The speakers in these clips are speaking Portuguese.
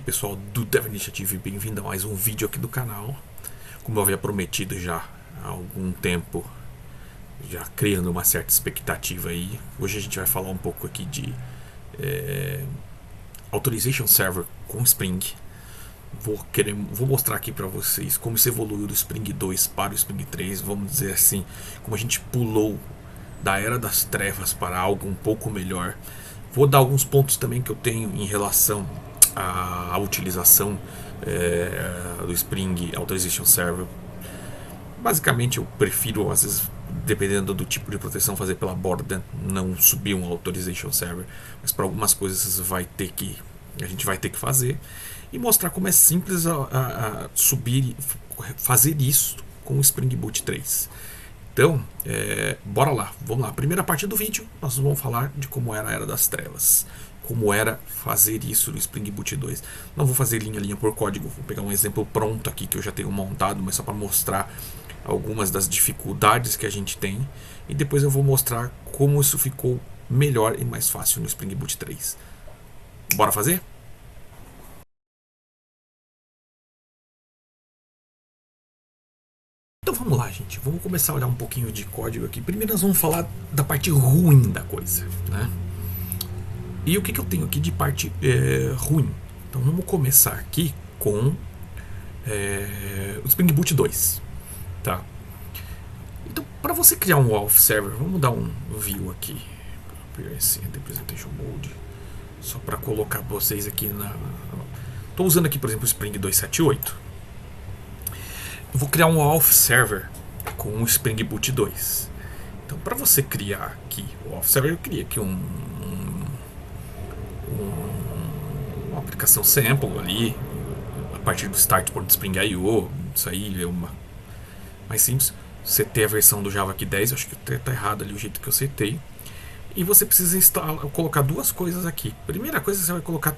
pessoal do Dev Initiative, bem-vindo a mais um vídeo aqui do canal. Como eu havia prometido já há algum tempo, já criando uma certa expectativa aí, hoje a gente vai falar um pouco aqui de Authorization Server com Spring. Vou mostrar aqui para vocês como isso evoluiu do Spring 2 para o Spring 3, vamos dizer assim, como a gente pulou da era das trevas para algo um pouco melhor. Vou dar alguns pontos também que eu tenho em relação à utilização do Spring Authorization Server. Basicamente eu prefiro, às vezes, dependendo do tipo de proteção, fazer pela borda, não subir um Authorization Server, mas para algumas coisas a gente vai ter que fazer, e mostrar como é simples a subir, fazer isso com o Spring Boot 3. Então, bora lá, vamos lá. Primeira parte do vídeo, nós vamos falar de como era a Era das Trevas, como era fazer isso no Spring Boot 2. Não vou fazer linha a linha por código, vou pegar um exemplo pronto aqui que eu já tenho montado, mas só para mostrar algumas das dificuldades que a gente tem, e depois eu vou mostrar como isso ficou melhor e mais fácil no Spring Boot 3. Bora fazer? Então vamos lá, gente. Vamos começar a olhar um pouquinho de código aqui. Primeiro nós vamos falar da parte ruim da coisa, né? E o que eu tenho aqui de parte ruim? Então vamos começar aqui com o Spring Boot 2, tá? Então, para você criar um Auth Server, vamos dar um view aqui, esse Representation Mode, só para colocar vocês aqui na. Estou usando aqui, por exemplo, o Spring 278. Eu vou criar um Auth Server com o Spring Boot 2. Então, para você criar aqui o Auth Server, eu criei aqui uma aplicação sample ali, a partir do start.spring.io. Isso aí é uma mais simples. Setei a versão do Java aqui 10, acho que está errado ali o jeito que eu setei. E você precisa colocar duas coisas aqui. Primeira coisa, você vai colocar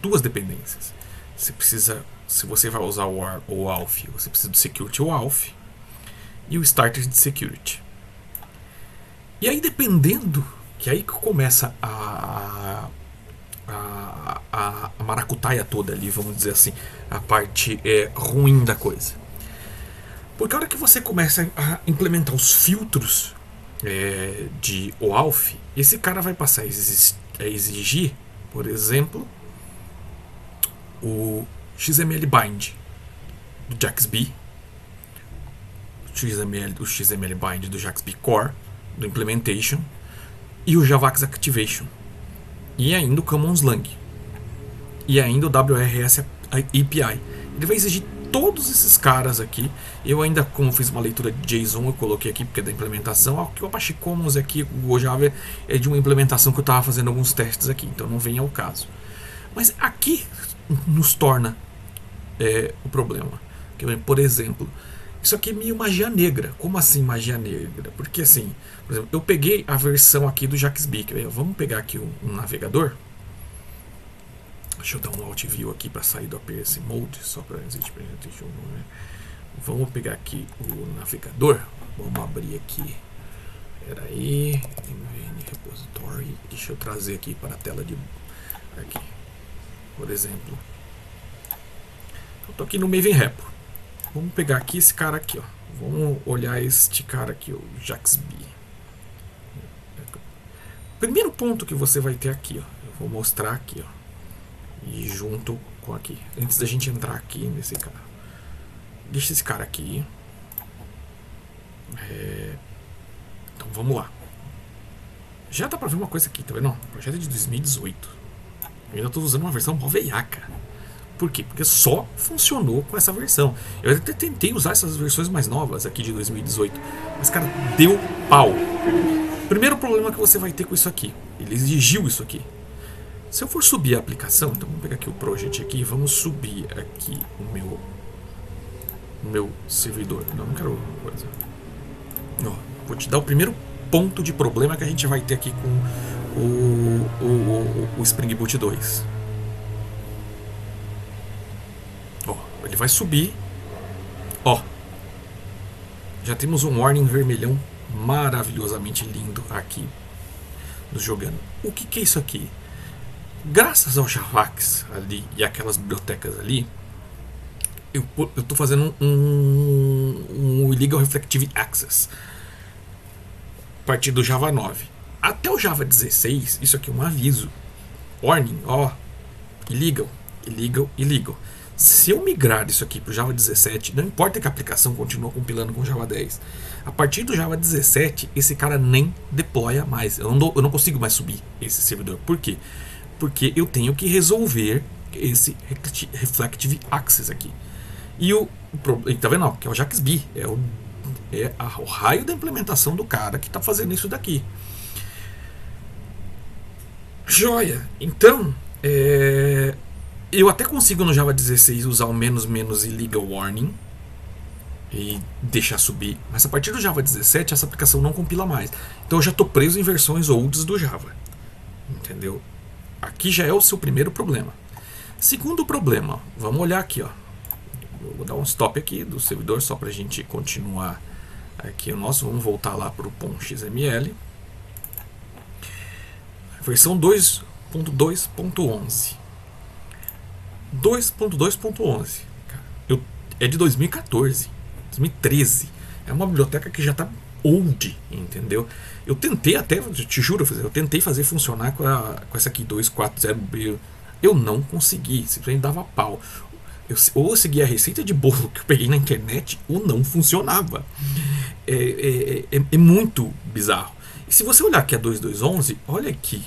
duas dependências. Você precisa, se você vai usar o Auth, você precisa do Security Auth e o Starter de Security. E aí, dependendo, que aí que começa a maracutaia toda ali, vamos dizer assim, a parte ruim da coisa. Porque a hora que você começa a implementar os filtros de OAuth, esse cara vai passar a exigir, por exemplo, o XML Bind do JAXB, o XML Bind do JAXB Core, do Implementation, e o Javax Activation, e ainda o Commons Lang, e ainda o WRS API. Ele vai exigir todos esses caras aqui. Eu ainda, como fiz uma leitura de JSON, eu coloquei aqui porque é da implementação. Aqui o Apache Commons aqui, o Java é de uma implementação que eu estava fazendo alguns testes aqui, então não vem ao caso. Mas aqui nos torna o problema. Por exemplo, isso aqui é meio magia negra. Como assim magia negra? Porque assim, por exemplo, eu peguei a versão aqui do JAXB. Vamos pegar aqui um navegador. Deixa eu dar um Alt View aqui para sair do Appearance Mode, só para vamos pegar aqui o navegador. Vamos abrir aqui. Espera aí, MVN Repository. Deixa eu trazer aqui para a tela de aqui. Por exemplo, eu tô aqui no Maven Repo. Vamos pegar aqui esse cara aqui, ó. Vamos olhar este cara aqui, o JAXB. Primeiro ponto que você vai ter aqui, ó. Eu vou mostrar aqui, ó. E junto com aqui, antes da gente entrar aqui nesse cara, deixa esse cara aqui. Então vamos lá. Já dá pra ver uma coisa aqui, tá vendo? O projeto é de 2018. Eu ainda tô usando uma versão mó veiaca. Por quê? Porque só funcionou com essa versão. Eu até tentei usar essas versões mais novas aqui de 2018, mas cara, deu pau. Primeiro problema que você vai ter com isso aqui, ele exigiu isso aqui. Se eu for subir a aplicação, então vamos pegar aqui o project aqui, vamos subir aqui o meu servidor. Não quero coisa. Ó, vou te dar o primeiro ponto de problema que a gente vai ter aqui com o Spring Boot 2. Ó, ele vai subir. Ó, já temos um warning vermelhão maravilhosamente lindo aqui nos jogando. O que é isso aqui? Graças ao Javax ali e aquelas bibliotecas ali, eu estou fazendo um Illegal Reflective Access a partir do Java 9. Até o Java 16, isso aqui é um aviso. Warning, ó, illegal, illegal, illegal. Se eu migrar isso aqui para o Java 17, não importa que a aplicação continue compilando com Java 10. A partir do Java 17, esse cara nem deploya mais. Eu não consigo mais subir esse servidor. Por quê? Porque eu tenho que resolver esse Reflective Access aqui. E tá vendo? Que é o JAXB. O raio da implementação do cara que está fazendo isso daqui. Joia! Então, eu até consigo no Java 16 usar o menos illegal warning e deixar subir, mas a partir do Java 17 essa aplicação não compila mais. Então eu já estou preso em versões olds do Java. Entendeu? Aqui já é o seu primeiro problema. Segundo problema, vamos olhar aqui, ó. Vou dar um stop aqui do servidor só para a gente continuar aqui o nosso. Vamos voltar lá para o .xml. Versão 2.2.11. 2.2.11 é de 2014, 2013. É uma biblioteca que já está old, entendeu? Eu tentei até, te juro, eu tentei fazer funcionar com essa aqui 2.4.0. Eu não consegui, simplesmente dava pau. Ou eu seguia a receita de bolo que eu peguei na internet, ou não funcionava. É muito bizarro. E se você olhar aqui a 2.2.11, olha aqui,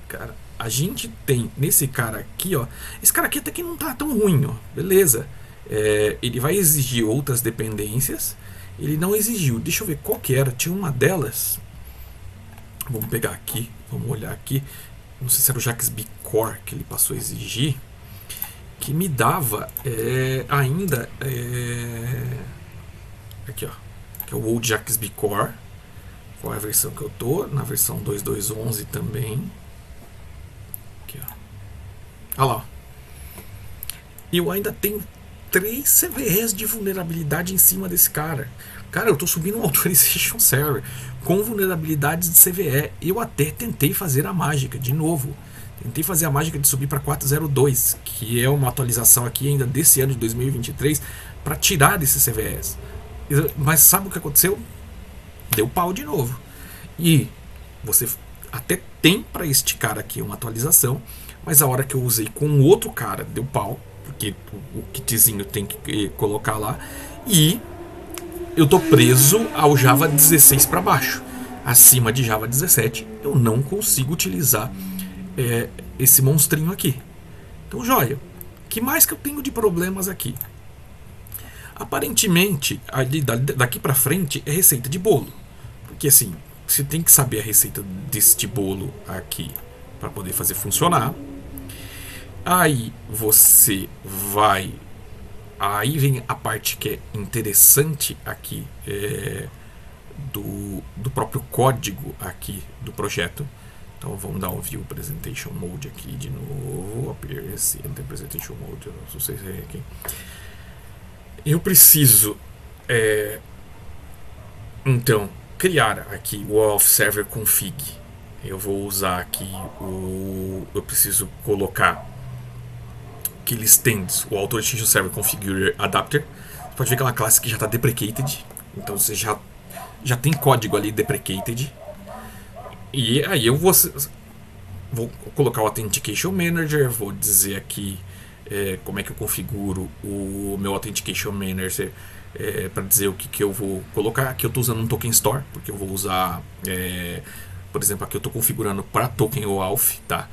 cara, a gente tem nesse cara aqui, ó. Esse cara aqui até que não tá tão ruim, ó. Beleza. Ele vai exigir outras dependências. Ele não exigiu. Deixa eu ver qual que era. Tinha uma delas. Vamos pegar aqui. Vamos olhar aqui. Não sei se era o JAXB Core que ele passou a exigir. Que me dava ainda. Aqui, ó. Que é o Old JAXB Core. Qual é a versão que eu tô? Na versão 2.2.11 também. Aqui, ó. Olha lá. Eu ainda tenho 3 CVEs de vulnerabilidade em cima desse cara. Cara, eu tô subindo um Authorization Server com vulnerabilidades de CVE. Eu até tentei fazer a mágica, de novo. Tentei fazer a mágica de subir para 4.0.2, que é uma atualização aqui ainda desse ano de 2023, para tirar esses CVEs. Mas sabe o que aconteceu? Deu pau de novo. E você até tem para este cara aqui uma atualização, mas a hora que eu usei com outro cara deu pau, porque o kitzinho tem que colocar lá, e eu tô preso ao Java 16 para baixo. Acima de Java 17 eu não consigo utilizar esse monstrinho aqui. Então, joia. Que mais que eu tenho de problemas aqui? Aparentemente, daqui para frente é receita de bolo. Porque assim, você tem que saber a receita deste bolo aqui para poder fazer funcionar. Aí você vai. Aí vem a parte que é interessante aqui do próprio código aqui do projeto. Então vamos dar um View Presentation Mode aqui de novo. Appearance Enter Presentation Mode. Não sei se é aqui. Eu preciso então criar aqui o Off Server Config. Eu vou usar aqui eu preciso colocar aquele stands, o Authorization Server Configure Adapter. Você pode ver que é uma classe que já está deprecated, então você já tem código ali deprecated. E aí eu vou colocar o Authentication Manager, vou dizer aqui como é que eu configuro o meu Authentication Manager para dizer o que eu vou colocar. Aqui eu estou usando um Token Store, porque eu vou usar, por exemplo, aqui eu estou configurando para Token OAuth, tá?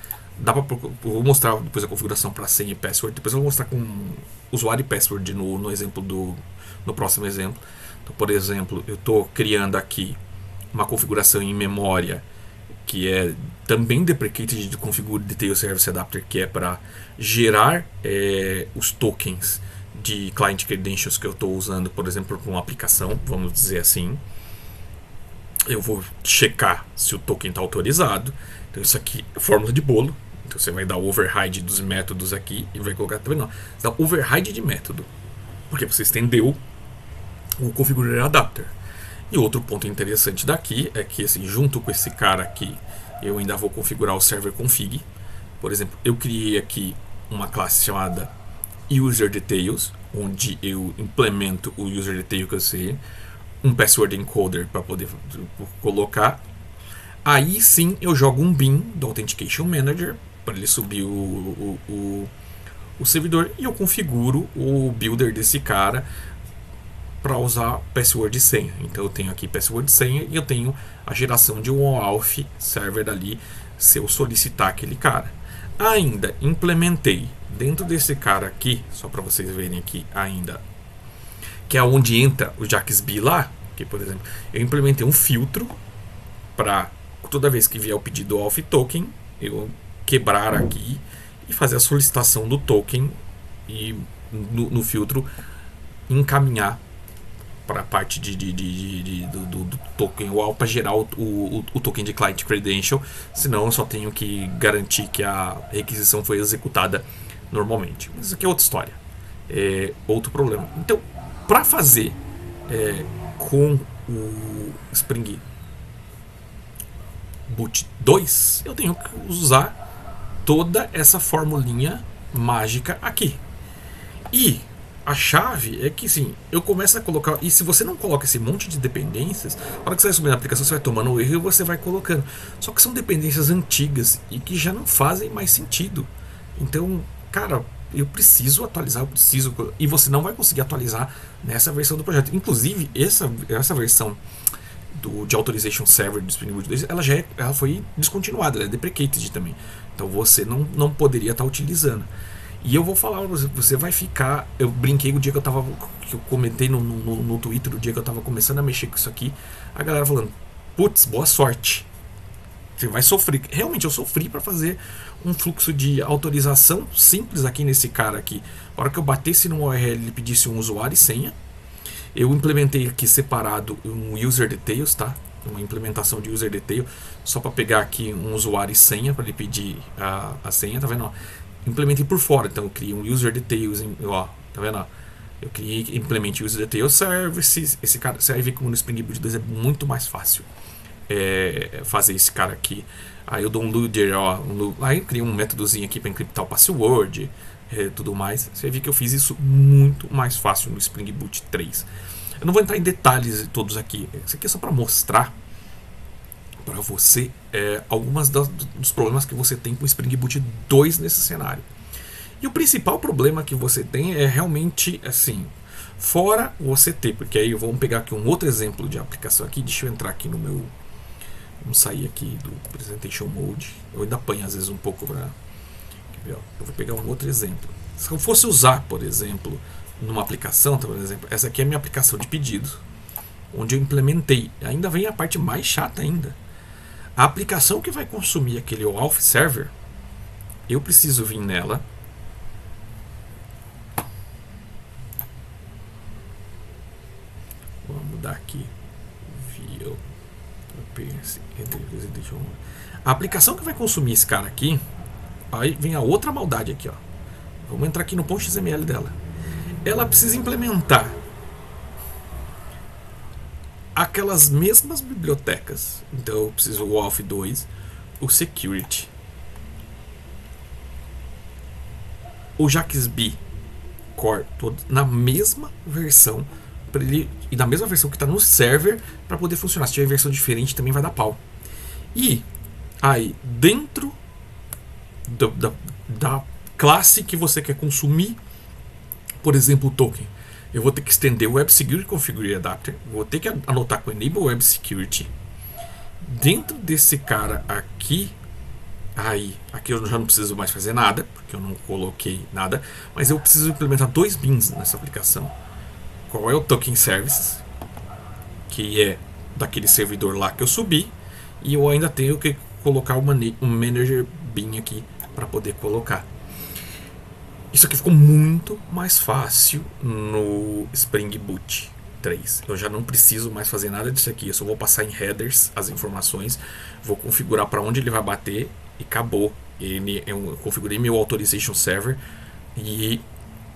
Eu vou mostrar depois a configuração para senha e password, depois eu vou mostrar com usuário e password no exemplo no próximo exemplo. Então, por exemplo, eu estou criando aqui uma configuração em memória que é também deprecated de Configure Detail Service Adapter, que é para gerar os tokens de client credentials que eu estou usando, por exemplo, para uma aplicação, vamos dizer assim. Eu vou checar se o token está autorizado. Então isso aqui é fórmula de bolo. Então você vai dar o override dos métodos aqui e vai colocar também não. Você dá override de método, porque você estendeu o Configure Adapter. E outro ponto interessante daqui é que, assim, junto com esse cara aqui, eu ainda vou configurar o server config. Por exemplo, eu criei aqui uma classe chamada User Details, onde eu implemento o User Detail que eu sei, um Password Encoder para poder colocar. Aí sim eu jogo um bin do Authentication Manager para ele subir o servidor, e eu configuro o builder desse cara para usar password e senha. Então eu tenho aqui password e senha, e eu tenho a geração de um OAuth server dali se eu solicitar aquele cara. Ainda implementei dentro desse cara aqui, só para vocês verem aqui ainda, que é onde entra o JAXB lá, que por exemplo, eu implementei um filtro para toda vez que vier o pedido do auth token, eu quebrar aqui e fazer a solicitação do token, e no filtro encaminhar para a parte do token UAL para gerar o token de client credential. Senão eu só tenho que garantir que a requisição foi executada normalmente. Mas isso aqui é outra história, é outro problema. Então, para fazer com o Spring Boot 2, eu tenho que usar toda essa formulinha mágica aqui. E a chave é que sim, eu começo a colocar. E se você não coloca esse monte de dependências, na hora que você vai subir na aplicação, você vai tomando o erro e você vai colocando. Só que são dependências antigas e que já não fazem mais sentido. Então, cara, eu preciso atualizar, e você não vai conseguir atualizar nessa versão do projeto. Inclusive, essa versão de Authorization Server do Spring Boot 2, ela foi descontinuada, ela é deprecated também. Então você não poderia estar utilizando. E eu vou falar, você vai ficar. Eu brinquei o dia que eu comentei no Twitter, o dia que eu tava começando a mexer com isso aqui, a galera falando: putz, boa sorte, você vai sofrer. Realmente eu sofri para fazer um fluxo de autorização simples aqui nesse cara aqui. Na hora que eu batesse no URL, ele pedisse um usuário e senha. Eu implementei aqui separado um User Details, tá? Uma implementação de User Detail, só para pegar aqui um usuário e senha para ele pedir a senha, tá vendo? Ó, implementei por fora, então eu criei um User Details, ó, tá vendo? Ó, eu implementei User Detail Services. Esse cara, você vai ver como no Spring Boot 2 é muito mais fácil fazer esse cara aqui. Aí eu dou um loader, ó, aí eu criei um métodozinho aqui para encriptar o password, tudo mais. Você vai ver que eu fiz isso muito mais fácil no Spring Boot 3. Eu não vou entrar em detalhes todos aqui. Isso aqui é só para mostrar para você algumas dos problemas que você tem com o Spring Boot 2 nesse cenário. E o principal problema que você tem é realmente assim, fora você ter, porque aí vamos pegar aqui um outro exemplo de aplicação aqui. Deixa eu entrar aqui no meu, vamos sair aqui do Presentation Mode. Eu ainda apanho às vezes um pouco para, eu vou pegar um outro exemplo. Se eu fosse usar, por exemplo, numa aplicação, por exemplo, essa aqui é a minha aplicação de pedido, onde eu implementei. Ainda vem a parte mais chata ainda. A aplicação que vai consumir aquele OAuth server, eu preciso vir nela, vou mudar aqui, a aplicação que vai consumir esse cara aqui, aí vem a outra maldade aqui, ó. Vamos entrar aqui no .xml dela. Ela precisa implementar aquelas mesmas bibliotecas. Então eu preciso o OAuth 2, o Security, o JAXB Core, todo na mesma versão, e na mesma versão que está no server, para poder funcionar. Se tiver versão diferente também vai dar pau. E aí dentro da classe que você quer consumir, por exemplo, o token, eu vou ter que estender o Web Security Configure Adapter, vou ter que anotar com Enable Web Security. Dentro desse cara aqui, aqui eu já não preciso mais fazer nada, porque eu não coloquei nada, mas eu preciso implementar dois bins nessa aplicação. Qual é o Token Services, que é daquele servidor lá que eu subi, e eu ainda tenho que colocar um Manager Bin aqui para poder colocar. Isso aqui ficou muito mais fácil no Spring Boot 3. Eu já não preciso mais fazer nada disso aqui. Eu só vou passar em headers as informações, vou configurar para onde ele vai bater e acabou. Eu configurei meu Authorization Server e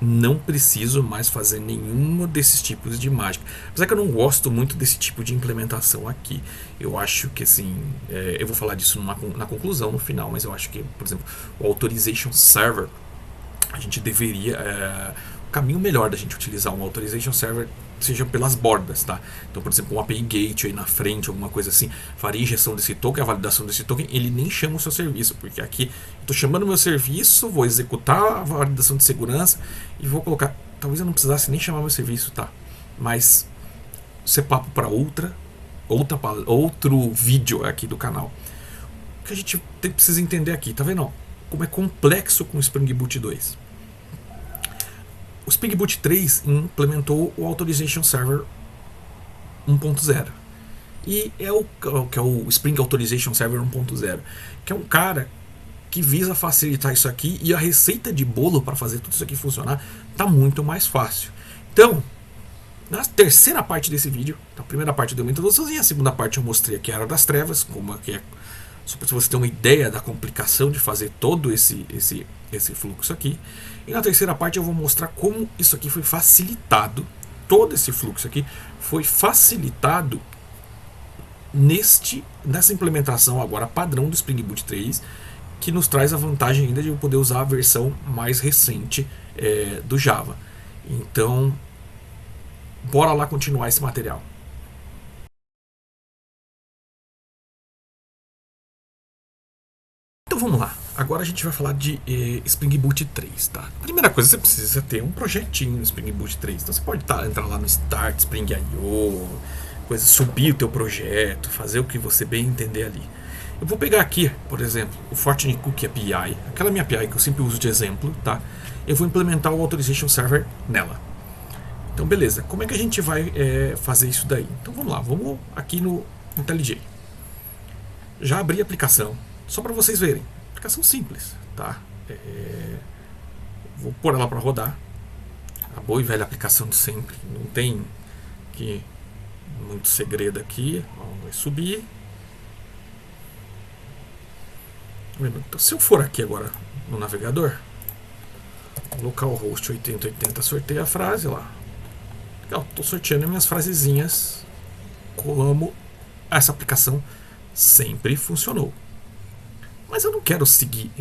não preciso mais fazer nenhum desses tipos de mágica. Apesar que eu não gosto muito desse tipo de implementação aqui. Eu acho que assim, eu vou falar disso na conclusão, no final, mas eu acho que, por exemplo, o Authorization Server, a gente deveria... o caminho melhor da gente utilizar um Authorization Server seja pelas bordas, tá? Então, por exemplo, um API Gateway na frente, alguma coisa assim, faria injeção desse token, a validação desse token, ele nem chama o seu serviço, porque aqui eu estou chamando o meu serviço, vou executar a validação de segurança e vou colocar, talvez eu não precisasse nem chamar meu serviço, tá? Mas isso é papo para outro vídeo aqui do canal. O que a gente precisa entender aqui, tá vendo? Como é complexo com o Spring Boot 2. O Spring Boot 3 implementou o Authorization Server 1.0. E é o que é o Spring Authorization Server 1.0, que é um cara que visa facilitar isso aqui, e a receita de bolo para fazer tudo isso aqui funcionar está muito mais fácil. Então, na terceira parte desse vídeo, a primeira parte deu uma introdução e a segunda parte eu mostrei aqui a Era das Trevas, como é, só para você ter uma ideia da complicação de fazer todo esse fluxo aqui. E na terceira parte eu vou mostrar como isso aqui foi facilitado, todo esse fluxo aqui foi facilitado nessa implementação agora padrão do Spring Boot 3, que nos traz a vantagem ainda de eu poder usar a versão mais recente do Java. Então, bora lá continuar esse material. Então vamos lá, agora a gente vai falar de Spring Boot 3, tá? Primeira coisa, você precisa ter um projetinho no Spring Boot 3, então você pode entrar lá no Start, Spring.io, subir o teu projeto, fazer o que você bem entender ali. Eu vou pegar aqui, por exemplo, o Fortune Cookie API, aquela minha API que eu sempre uso de exemplo, tá? Eu vou implementar o Authorization Server nela. Então beleza, como é que a gente vai fazer isso daí? Então vamos lá, vamos aqui no IntelliJ. Já abri a aplicação. Só para vocês verem, aplicação simples, tá? Vou pôr ela para rodar. A boa e velha aplicação de sempre, não tem muito segredo aqui. Vai subir. Então, se eu for aqui agora no navegador, localhost 8080, sorteio a frase lá. Legal, estou sorteando minhas frasezinhas como essa aplicação sempre funcionou. Mas eu não quero seguir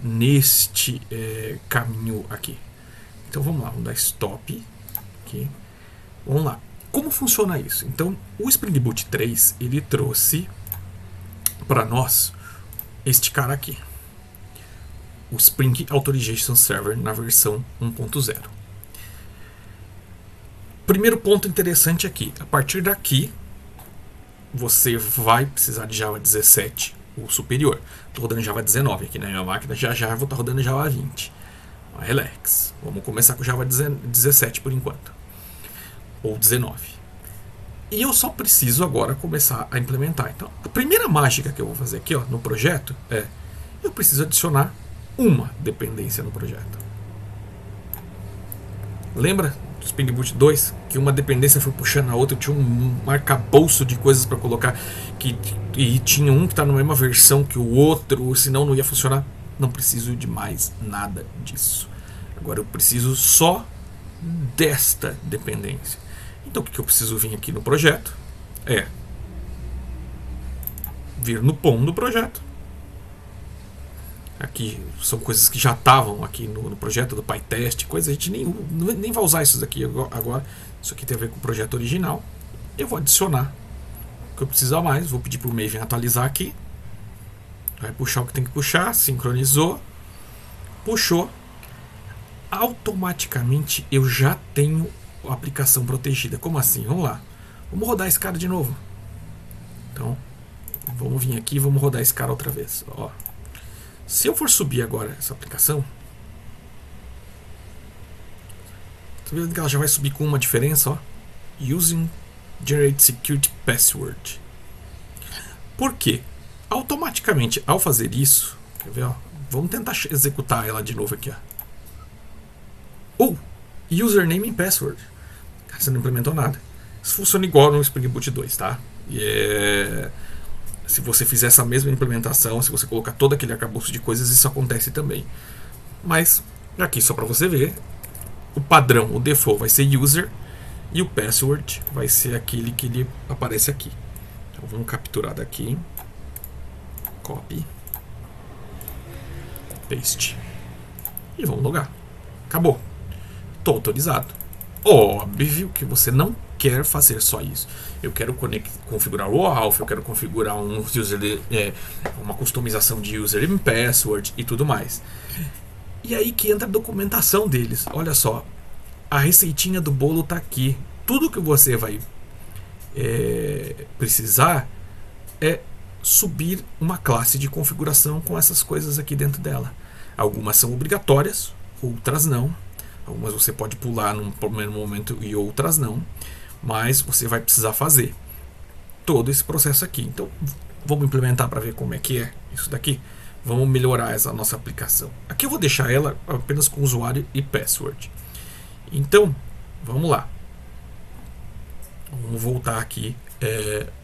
neste caminho aqui. Então vamos lá, vamos dar stop aqui. Vamos lá. Como funciona isso? Então, o Spring Boot 3, ele trouxe para nós este cara aqui. O Spring Authorization Server na versão 1.0. Primeiro ponto interessante aqui. A partir daqui, você vai precisar de Java 17 ou superior. Estou rodando Java 19 aqui na minha máquina, já vou estar rodando Java 20. Relax. Vamos começar com Java 17 por enquanto. Ou 19. E eu só preciso agora começar a implementar. Então, a primeira mágica que eu vou fazer aqui no projeto eu preciso adicionar uma dependência no projeto. Lembra do Spring Boot 2? Que uma dependência foi puxando a outra, tinha um arcabouço de coisas para colocar, e tinha um que está na mesma versão que o outro, senão não ia funcionar. Não preciso de mais nada disso. Agora eu preciso só desta dependência. Então o que eu preciso vir aqui no projeto vir no POM do projeto. Aqui são coisas que já estavam aqui no projeto do PyTest, coisa a gente nem vai usar isso daqui agora. Isso aqui tem a ver com o projeto original. Eu vou adicionar o que eu precisar mais, vou pedir para o Maven atualizar aqui. Vai puxar o que tem que puxar, sincronizou, puxou. Automaticamente eu já tenho a aplicação protegida. Como assim? Vamos lá. Vamos rodar esse cara de novo. Então, vamos vir aqui e vamos rodar esse cara outra vez. Ó. Se eu for subir agora essa aplicação, tá vendo que ela já vai subir com uma diferença, ó. Using Generate Security Password. Por quê? Automaticamente, ao fazer isso, quer ver, ó? Vamos tentar executar ela de novo aqui, ó. Username e password. Cara, você não implementou nada. Isso funciona igual no Spring Boot 2, tá? Se você fizer essa mesma implementação, se você colocar todo aquele arcabouço de coisas, isso acontece também. Mas, aqui só para você ver, o padrão, o default vai ser user e o password vai ser aquele que ele aparece aqui. Então vamos capturar daqui, copy, paste e vamos logar. Acabou. Estou autorizado. Óbvio que você não quer fazer só isso. Eu quero configurar o OAuth, eu quero configurar uma customização de user e password e tudo mais. E aí que entra a documentação deles. Olha só, a receitinha do bolo está aqui. Tudo que você vai precisar é subir uma classe de configuração com essas coisas aqui dentro dela. Algumas são obrigatórias, outras não. Algumas você pode pular num primeiro momento e outras não. Mas você vai precisar fazer todo esse processo aqui. Então, vamos implementar para ver como é que é isso daqui. Vamos melhorar essa nossa aplicação. Aqui eu vou deixar ela apenas com usuário e password. Então, vamos lá. Vamos voltar aqui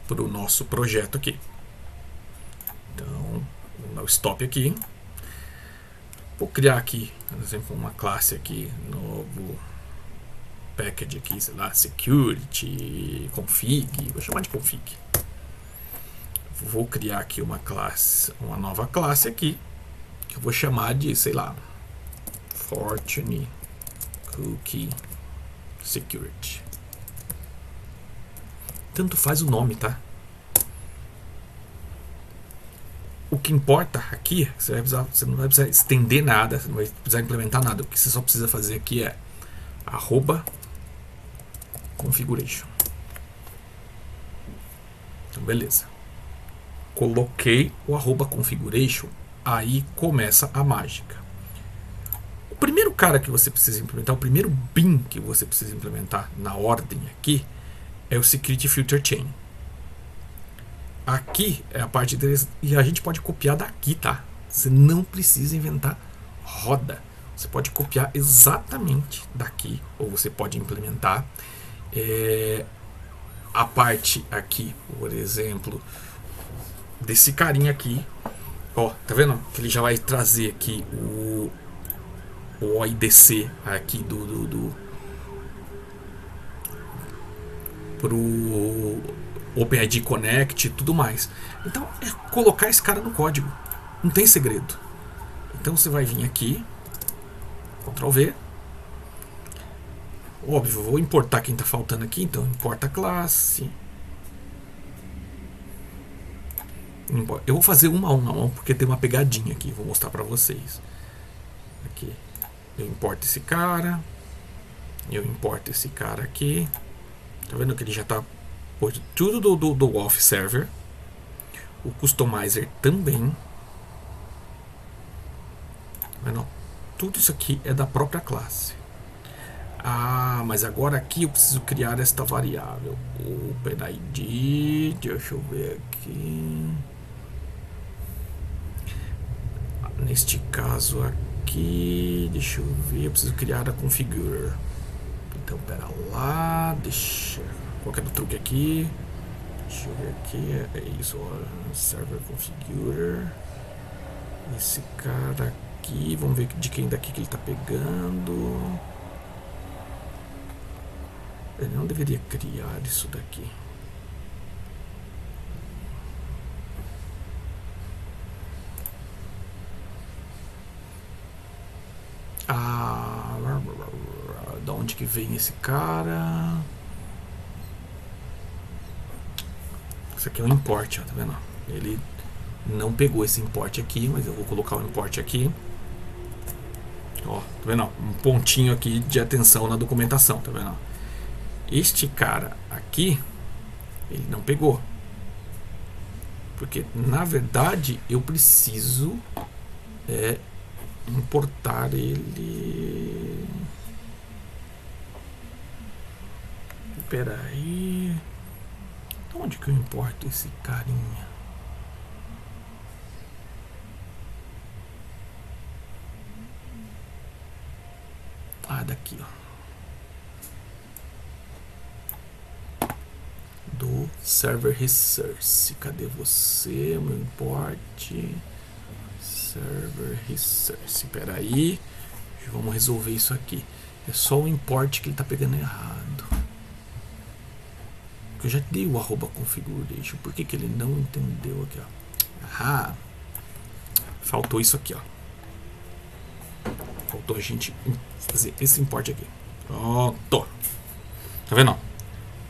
para o nosso projeto aqui. Então, vamos dar o stop aqui. Vou criar aqui, por exemplo, uma classe aqui, novo package aqui, sei lá, security, config, vou chamar de config. Vou criar aqui uma nova classe aqui, que eu vou chamar de, sei lá, Fortune Cookie Security. Tanto faz o nome, tá? O que importa aqui, você não vai precisar estender nada, você não vai precisar implementar nada. O que você só precisa fazer aqui é @configuration. Então, beleza. Coloquei o @configuration, aí começa a mágica. O primeiro cara que você precisa implementar, o primeiro bin que você precisa implementar na ordem aqui, é o Security Filter Chain. Aqui é a parte deles, e a gente pode copiar daqui, tá? Você não precisa inventar roda. Você pode copiar exatamente daqui, ou você pode implementar a parte aqui, por exemplo, desse carinha aqui. Ó, tá vendo? Que ele já vai trazer aqui o OIDC aqui pro OpenID Connect e tudo mais. Então é colocar esse cara no código, não tem segredo. Então você vai vir aqui, Ctrl V, óbvio, vou importar quem está faltando aqui, então importa a classe. Eu vou fazer uma a uma, porque tem uma pegadinha aqui, vou mostrar para vocês. Aqui eu importo esse cara, eu importo esse cara aqui, tá vendo que ele já está tudo do Auth Server, o Customizer também. Não, tudo isso aqui é da própria classe. Mas agora aqui eu preciso criar esta variável OpenID. Deixa eu ver aqui. Neste caso aqui, deixa eu ver, eu preciso criar a configure. Então, pera lá, qual que é o truque aqui? Deixa eu ver aqui, é isso, server configure. Esse cara aqui, vamos ver de quem daqui que ele tá pegando. Ele não deveria criar isso daqui. Da onde que vem esse cara? Isso aqui é um import, ó, tá vendo? Ele não pegou esse import aqui, mas eu vou colocar o import aqui. Ó, tá vendo? Um pontinho aqui de atenção na documentação, tá vendo? Este cara aqui, ele não pegou. Porque, na verdade, eu preciso importar ele. Espera aí. Onde que eu importo esse carinha? Daqui, ó. Do Server Resource. Cadê você? Meu import. Server Resource. Espera aí. Vamos resolver isso aqui. É só o import que ele tá pegando errado. Eu já dei o arroba configuration. Por que ele não entendeu aqui, ó? Ah, faltou isso aqui, ó. Faltou a gente fazer esse import aqui. Pronto. Tá vendo? Ó?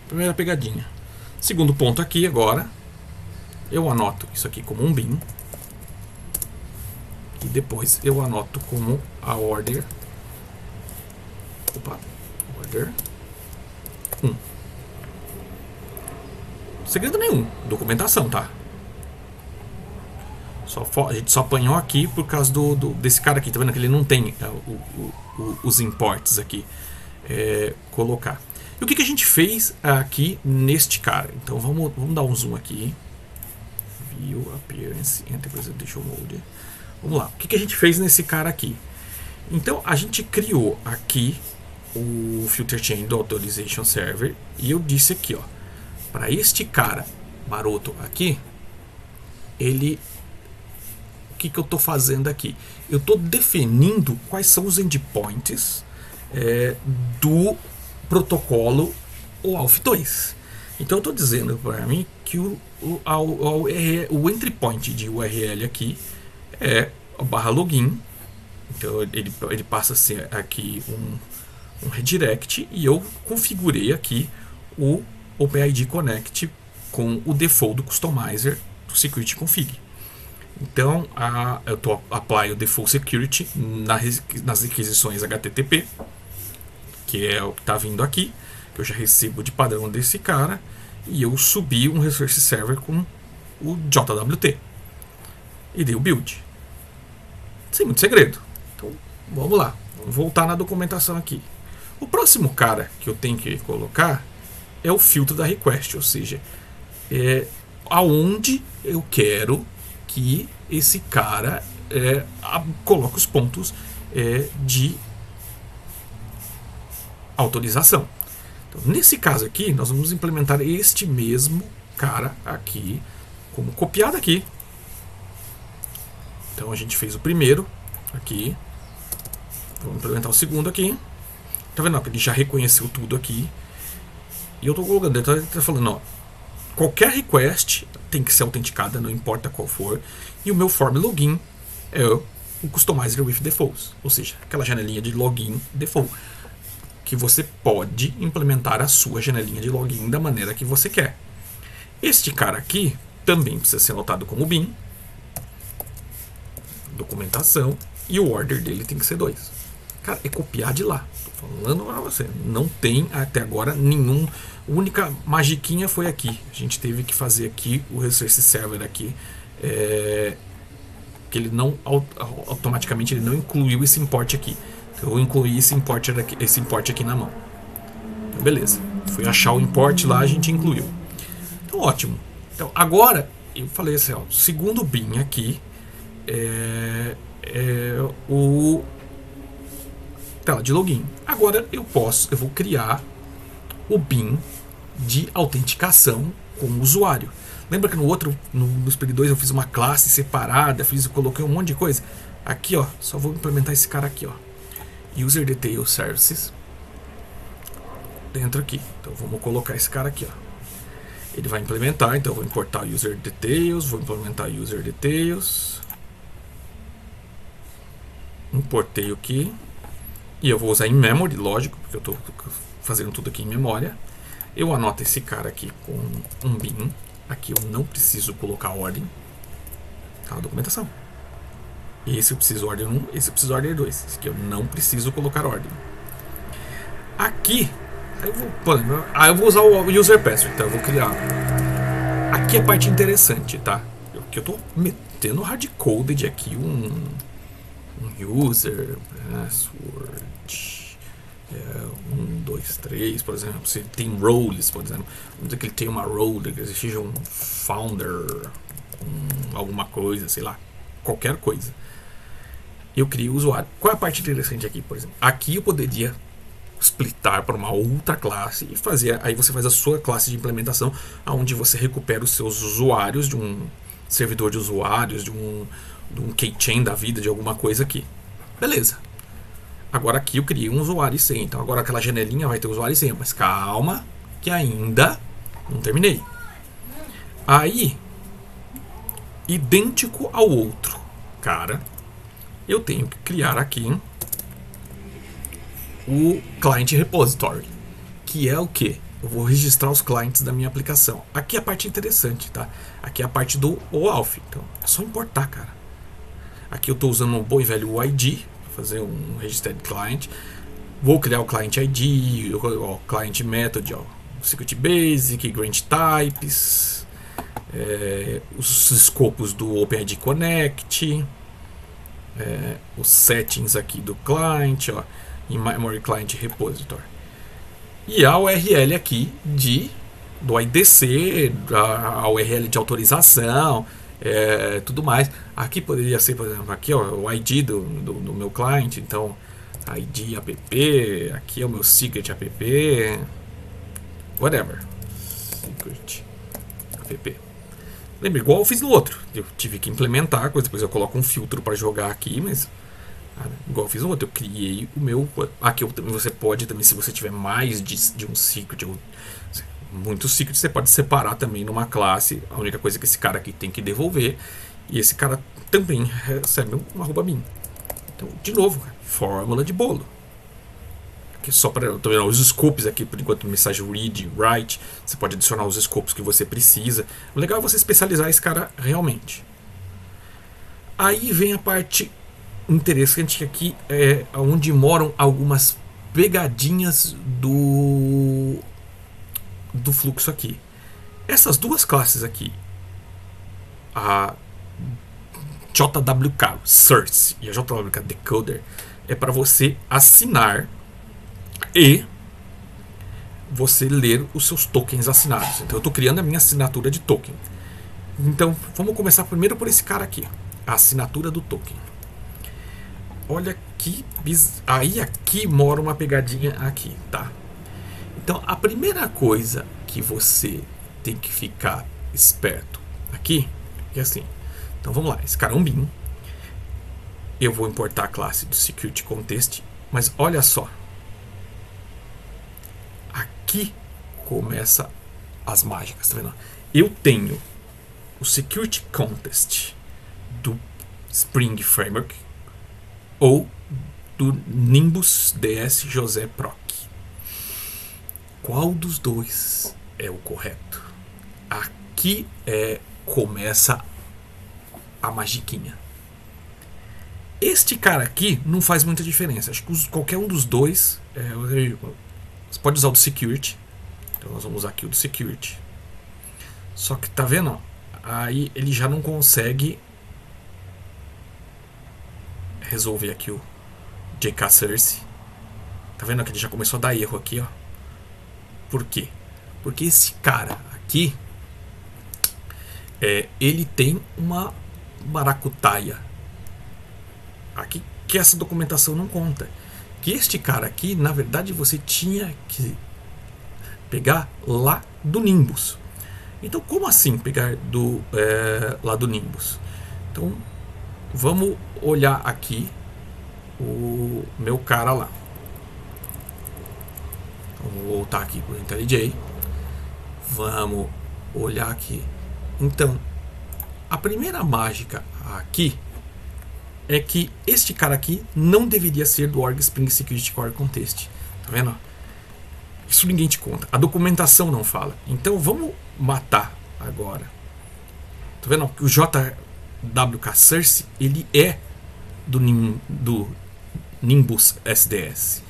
Primeira pegadinha. Segundo ponto aqui agora. Eu anoto isso aqui como um bin. E depois eu anoto como a order. Opa. Order 1. Segredo nenhum. Documentação, tá? A gente só apanhou aqui por causa desse cara aqui. Tá vendo que ele não tem os imports aqui. Colocar. E o que a gente fez aqui neste cara? Então vamos dar um zoom aqui. View, Appearance, Enter Presentation Mode. Vamos lá. O que a gente fez nesse cara aqui? Então a gente criou aqui o Filter Chain do Authorization Server. E eu disse aqui, ó. Para este cara maroto aqui, ele... O que eu estou fazendo aqui? Eu estou definindo quais são os endpoints do protocolo OAuth 2. Então eu estou dizendo para mim que o entry point de URL aqui é a barra login. Então ele passa a ser aqui um redirect, e eu configurei aqui o OpenID Connect com o default do customizer do security config. Então eu apply o default security nas requisições HTTP, que é o que está vindo aqui, que eu já recebo de padrão desse cara, e eu subi um resource server com o JWT e dei o build sem muito segredo. Então vamos lá, vamos voltar na documentação aqui. O próximo cara que eu tenho que colocar é o filtro da request, ou seja, aonde eu quero que esse cara coloque os pontos de autorização. Então, nesse caso aqui, nós vamos implementar este mesmo cara aqui, como copiado aqui. Então a gente fez o primeiro aqui, vamos implementar o segundo aqui. Tá vendo? Ele já reconheceu tudo aqui. E eu estou colocando, ele está falando, ó, qualquer request tem que ser autenticada, não importa qual for. E o meu form login é o customizer with defaults, ou seja, aquela janelinha de login default, que você pode implementar a sua janelinha de login da maneira que você quer. Este cara aqui também precisa ser anotado como bin, documentação, e o order dele tem que ser 2. Cara, é copiar de lá. Tô falando pra você. Não tem até agora nenhum. A única magiquinha foi aqui. A gente teve que fazer aqui o resource server aqui. Que ele não automaticamente ele não incluiu esse import aqui. Então eu incluí esse import aqui na mão. Então, beleza. Fui achar o import lá, a gente incluiu. Então ótimo. Então agora eu falei assim, ó, segundo bin aqui o tela de login. Agora eu vou criar o bin de autenticação com o usuário. Lembra que no Spring 2 eu fiz uma classe separada, coloquei um monte de coisa? Aqui, ó, só vou implementar esse cara aqui, ó. User Detail Services. Dentro aqui. Então vamos colocar esse cara aqui, ó. Ele vai implementar, então eu vou importar User Details, vou implementar User Details. Importei aqui. E eu vou usar em memory, lógico, porque eu estou fazendo tudo aqui em memória. Eu anoto esse cara aqui com um bin. Aqui eu não preciso colocar ordem. Tá, a documentação. Esse eu preciso ordem 1, esse eu preciso ordem 2. Esse aqui eu não preciso colocar ordem. Aqui, eu vou usar o user password, então eu vou criar. Aqui é a parte interessante, tá? Eu estou metendo hardcoded aqui um user password 1, 2, 3, por exemplo. Se tem roles, por exemplo, vamos dizer que ele tem uma role, que seja um founder, alguma coisa, sei lá, qualquer coisa. Eu crio o usuário. Qual é a parte interessante aqui, por exemplo? Aqui eu poderia splitar para uma outra classe e fazer. Aí você faz a sua classe de implementação, onde você recupera os seus usuários de um servidor de usuários, de um keychain da vida, de alguma coisa aqui. Beleza. Agora aqui eu criei um usuário e senha. Então agora aquela janelinha vai ter usuário e senha. Mas calma, que ainda não terminei. Aí, idêntico ao outro cara, eu tenho que criar aqui o Client Repository, que é o que? Eu vou registrar os clientes da minha aplicação. Aqui é a parte interessante, tá? Aqui é a parte do OAuth. Então é só importar, cara. Aqui eu estou usando um bom e velho ID para fazer um registered client. Vou criar o client ID, o client method, ó, security basic, grant types, os escopos do OpenID Connect, os settings aqui do client, ó, em Memory Client Repository. E a URL aqui do IDC, a URL de autorização, tudo mais. Aqui poderia ser, por exemplo, aqui, ó, o ID do meu cliente, então ID app, aqui é o meu secret app, whatever, secret app. Lembra, igual eu fiz no outro, eu tive que implementar a coisa, depois eu coloco um filtro para jogar aqui, mas igual eu fiz no outro, eu criei o meu. Aqui você pode também, se você tiver mais de um secret, muitos secrets, você pode separar também numa classe. A única coisa que esse cara aqui tem que devolver, e esse cara também recebe um @bin. Então, de novo, fórmula de bolo. Aqui só para os scopes aqui, por enquanto, mensagem read, write. Você pode adicionar os scopes que você precisa. O legal é você especializar esse cara realmente. Aí vem a parte interessante, que aqui é onde moram algumas pegadinhas do fluxo aqui. Essas duas classes aqui, a JWK Source e a JWK Decoder, é para você assinar e você ler os seus tokens assinados. Então eu estou criando a minha assinatura de token. Então vamos começar primeiro por esse cara aqui, a assinatura do token. Olha que aí aqui mora uma pegadinha aqui, tá? Então a primeira coisa que você tem que ficar esperto aqui é assim. Então vamos lá, esse cara é um bin. Eu vou importar a classe do Security Contest, mas olha só. Aqui começa as mágicas, tá vendo? Eu tenho o Security Contest do Spring Framework ou do Nimbus DS José Proc. Qual dos dois é o correto? Aqui começa a magiquinha. Este cara aqui não faz muita diferença. Acho que qualquer um dos dois você pode usar o do security. Então nós vamos usar aqui o do security. Só que tá vendo? Aí ele já não consegue resolver aqui o JK Source. Tá vendo que ele já começou a dar erro aqui, ó. Por quê? Porque esse cara aqui ele tem uma maracutaia aqui que essa documentação não conta. Que este cara aqui, na verdade, você tinha que pegar lá do Nimbus. Então, como assim pegar lá do Nimbus? Então, vamos olhar aqui o meu cara lá. Então, vou voltar aqui para o IntelliJ. Vamos olhar aqui. Então, a primeira mágica aqui é que este cara aqui não deveria ser do Org Spring Security Core Contest. Tá vendo? Isso ninguém te conta. A documentação não fala. Então vamos matar agora. Tá vendo? O JWK Source, ele é do Nimbus SDS.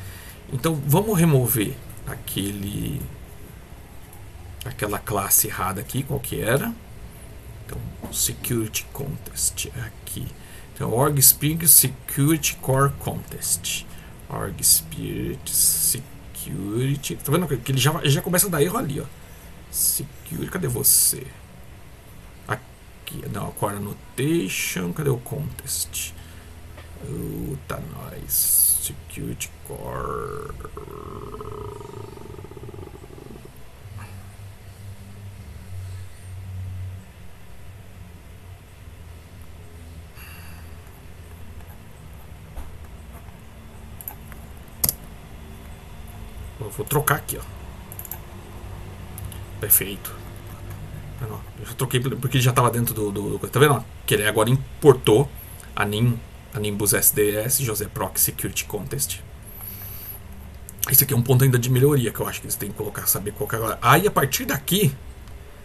Então vamos remover aquela classe errada aqui, qual que era? Então, Security Contest aqui. Então, Org Spring Security Core Contest. Org Spirit Security. Tá vendo que ele já começa a dar erro ali, ó. Security, cadê você? Aqui, não, Core Annotation, cadê o Contest? Tá nós. Security Core. Eu vou trocar aqui, ó. Perfeito. Eu troquei porque ele já estava dentro do. Tá vendo? Ó? Que ele agora importou a Nimbus SDS José Proc Security Contest. Esse aqui é um ponto ainda de melhoria que eu acho que eles têm que colocar, saber qual que é agora. Aí a partir daqui,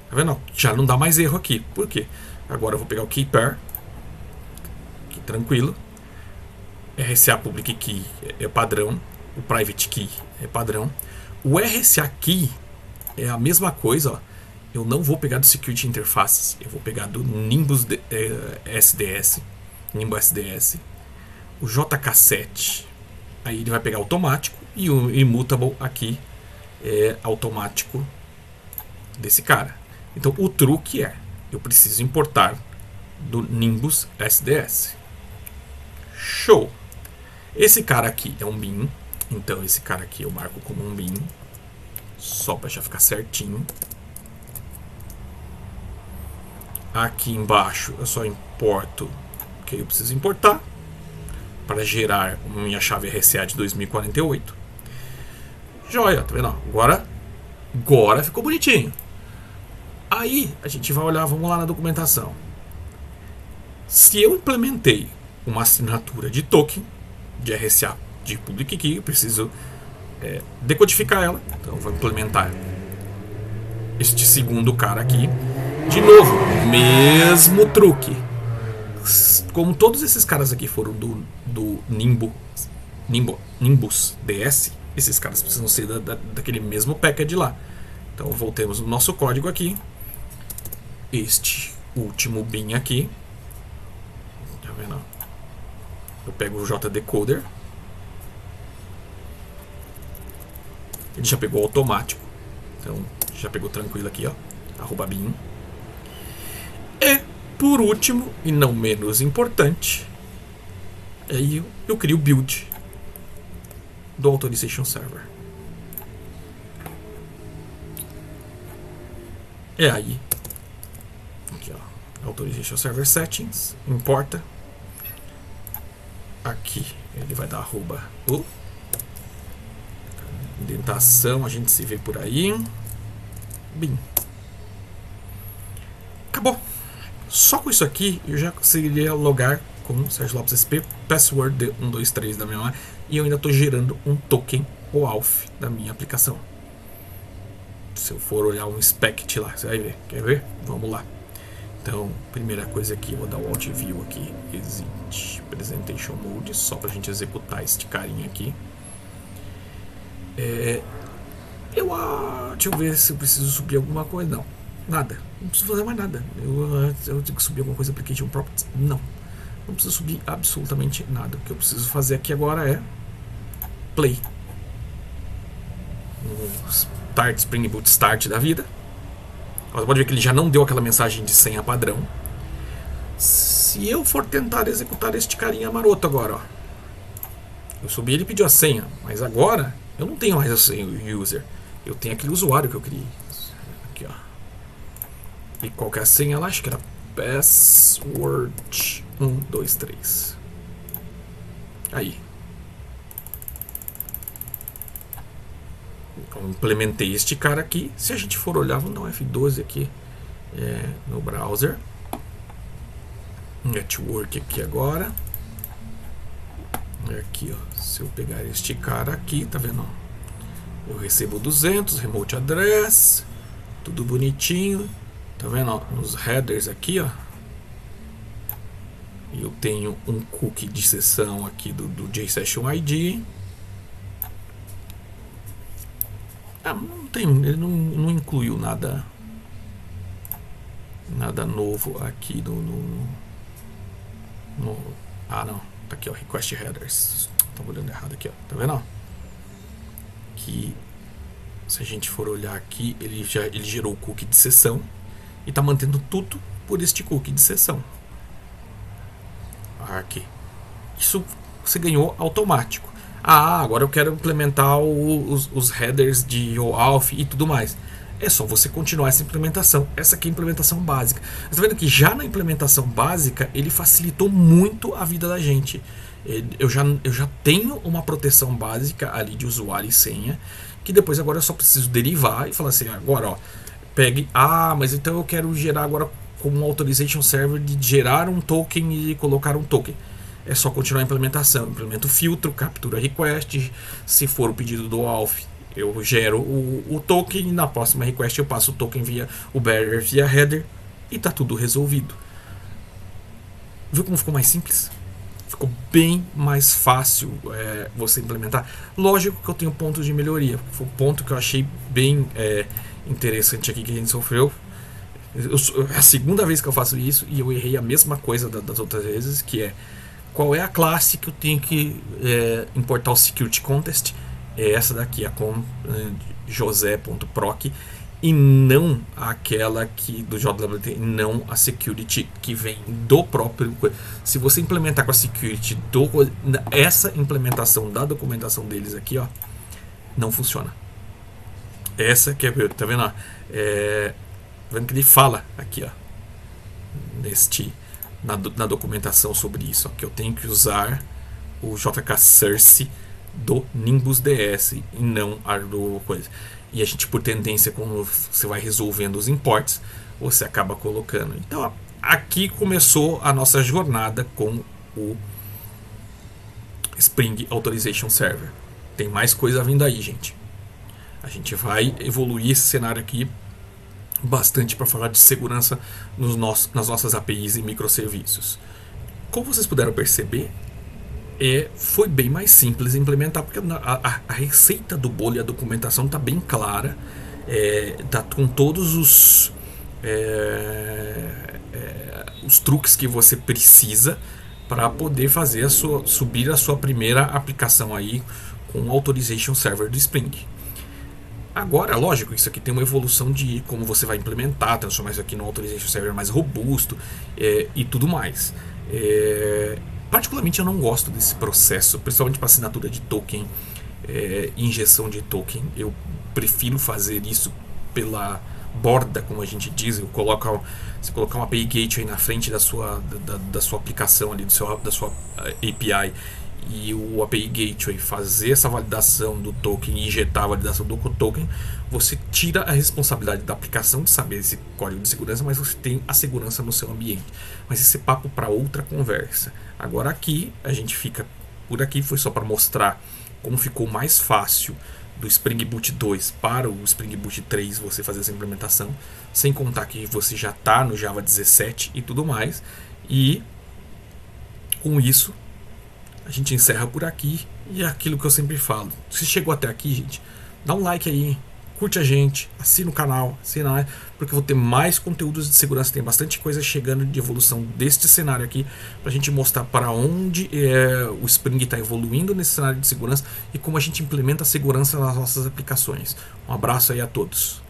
tá vendo? Já não dá mais erro aqui. Por quê? Agora eu vou pegar o key pair, aqui tranquilo. RSA Public Key é padrão. O Private Key é padrão. O RSA Key é a mesma coisa, ó. Eu não vou pegar do Security Interfaces, eu vou pegar do Nimbus SDS, Nimbus SDS, o JK7, aí ele vai pegar automático e o Immutable aqui é automático desse cara. Então o truque é, eu preciso importar do Nimbus SDS. Show! Esse cara aqui é um bin, então esse cara aqui eu marco como um bin, só para já ficar certinho. Aqui embaixo eu só importo o que eu preciso importar para gerar minha chave RSA de 2048. Joia, tá vendo? Agora ficou bonitinho. Aí a gente vai olhar, vamos lá na documentação. Se eu implementei uma assinatura de token de RSA de Public Key, eu preciso decodificar ela. Então eu vou implementar este segundo cara aqui. De novo, mesmo truque. Como todos esses caras aqui foram do Nimbus DS, esses caras precisam ser daquele mesmo package lá. Então voltemos no nosso código aqui. Este último bin aqui. Tá vendo? Eu pego o JDecoder. Ele já pegou automático. Então já pegou tranquilo aqui, ó. @bin. E, por último, e não menos importante, aí eu crio o build do Authorization Server. Aí, aqui, ó, Authorization Server Settings, importa. Aqui ele vai dar @ indentação, a gente se vê por aí. Bem, acabou. Só com isso aqui eu já conseguiria logar com Sérgio Lopes SP, password de 123 da minha, e eu ainda estou gerando um token OAuth da minha aplicação. Se eu for olhar um inspect lá, você vai ver. Quer ver? Vamos lá. Então, primeira coisa aqui, eu vou dar o Alt View aqui, Exit Presentation Mode, só para a gente executar este carinha aqui. Deixa eu ver se eu preciso subir alguma coisa. Não, nada. Não preciso fazer mais nada. Eu tenho que subir alguma coisa, Application Properties? Não. Não preciso subir absolutamente nada. O que eu preciso fazer aqui agora é Play. Start, Spring Boot Start da vida. Você pode ver que ele já não deu aquela mensagem de senha padrão. Se eu for tentar executar este carinha maroto agora, ó. Eu subi, ele pediu a senha, mas agora eu não tenho mais a senha user. Eu tenho aquele usuário que eu criei. Aqui, ó. E qual que é a senha lá? Acho que era password 123. Aí. Eu implementei este cara aqui. Se a gente for olhar, vamos dar um F12 aqui no browser. Network aqui agora. Aqui, ó. Se eu pegar este cara aqui, tá vendo? Eu recebo 200, remote address, tudo bonitinho. Tá vendo? Ó, nos headers aqui, ó. Eu tenho um cookie de sessão aqui do JSession ID. Não tem, ele não incluiu nada novo aqui no não, tá aqui, ó, request headers. Tô olhando errado aqui, ó. Tá vendo, ó? Que se a gente for olhar aqui, ele gerou o cookie de sessão e tá mantendo tudo por este cookie de sessão. Aqui. Isso você ganhou automático. Agora eu quero implementar os headers de OAuth e tudo mais. É só você continuar essa implementação. Essa aqui é a implementação básica. Você está vendo que já na implementação básica ele facilitou muito a vida da gente. Eu já tenho uma proteção básica ali de usuário e senha, que depois agora eu só preciso derivar e falar assim, agora ó, pegue, mas então eu quero gerar agora como um authorization server de gerar um token e colocar um token. É só continuar a implementação, implemento o filtro, captura request, se for o pedido do auth, eu gero o token e na próxima request eu passo o token via o bearer via header e tá tudo resolvido. Viu como ficou mais simples? Ficou bem mais fácil você implementar. Lógico que eu tenho pontos de melhoria. Foi um ponto que eu achei bem interessante aqui que a gente sofreu. É a segunda vez que eu faço isso e eu errei a mesma coisa das outras vezes, que é qual é a classe que eu tenho que importar o security contest. É essa daqui, a com josé.proc, e não aquela que do JWT, não a security que vem do próprio. Se você implementar com a security essa implementação da documentação deles aqui, ó, não funciona. Essa que é, tá vendo? Vendo que ele fala aqui, ó, na documentação sobre isso, ó, que eu tenho que usar o JK Source do Nimbus DS e não a do coisa. E a gente, por tendência, quando você vai resolvendo os imports, você acaba colocando. Então, aqui começou a nossa jornada com o Spring Authorization Server. Tem mais coisa vindo aí, gente. A gente vai evoluir esse cenário aqui bastante para falar de segurança nas nossas APIs e microserviços. Como vocês puderam perceber, foi bem mais simples implementar, porque a receita do bolo e a documentação está bem clara, tá com todos os truques que você precisa para poder fazer subir a sua primeira aplicação aí com o Authorization Server do Spring. Agora, lógico, isso aqui tem uma evolução de como você vai implementar, transformar isso aqui num Authorization Server mais robusto e tudo mais. Particularmente eu não gosto desse processo, principalmente para assinatura de token, injeção de token. Eu prefiro fazer isso pela borda, como a gente diz. Você colocar uma API Gateway na frente da sua aplicação ali, da sua API, e o API Gateway fazer essa validação do token e injetar a validação do token, você tira a responsabilidade da aplicação de saber esse código de segurança, mas você tem a segurança no seu ambiente. Mas esse é papo para outra conversa. Agora aqui, a gente fica por aqui, foi só para mostrar como ficou mais fácil do Spring Boot 2 para o Spring Boot 3 você fazer essa implementação, sem contar que você já está no Java 17 e tudo mais. E com isso a gente encerra por aqui. E é aquilo que eu sempre falo, se chegou até aqui, gente, dá um like aí, curte a gente, assina o canal, assina, porque eu vou ter mais conteúdos de segurança. Tem bastante coisa chegando de evolução deste cenário aqui, pra gente mostrar para onde o Spring está evoluindo nesse cenário de segurança e como a gente implementa a segurança nas nossas aplicações. Um abraço aí a todos.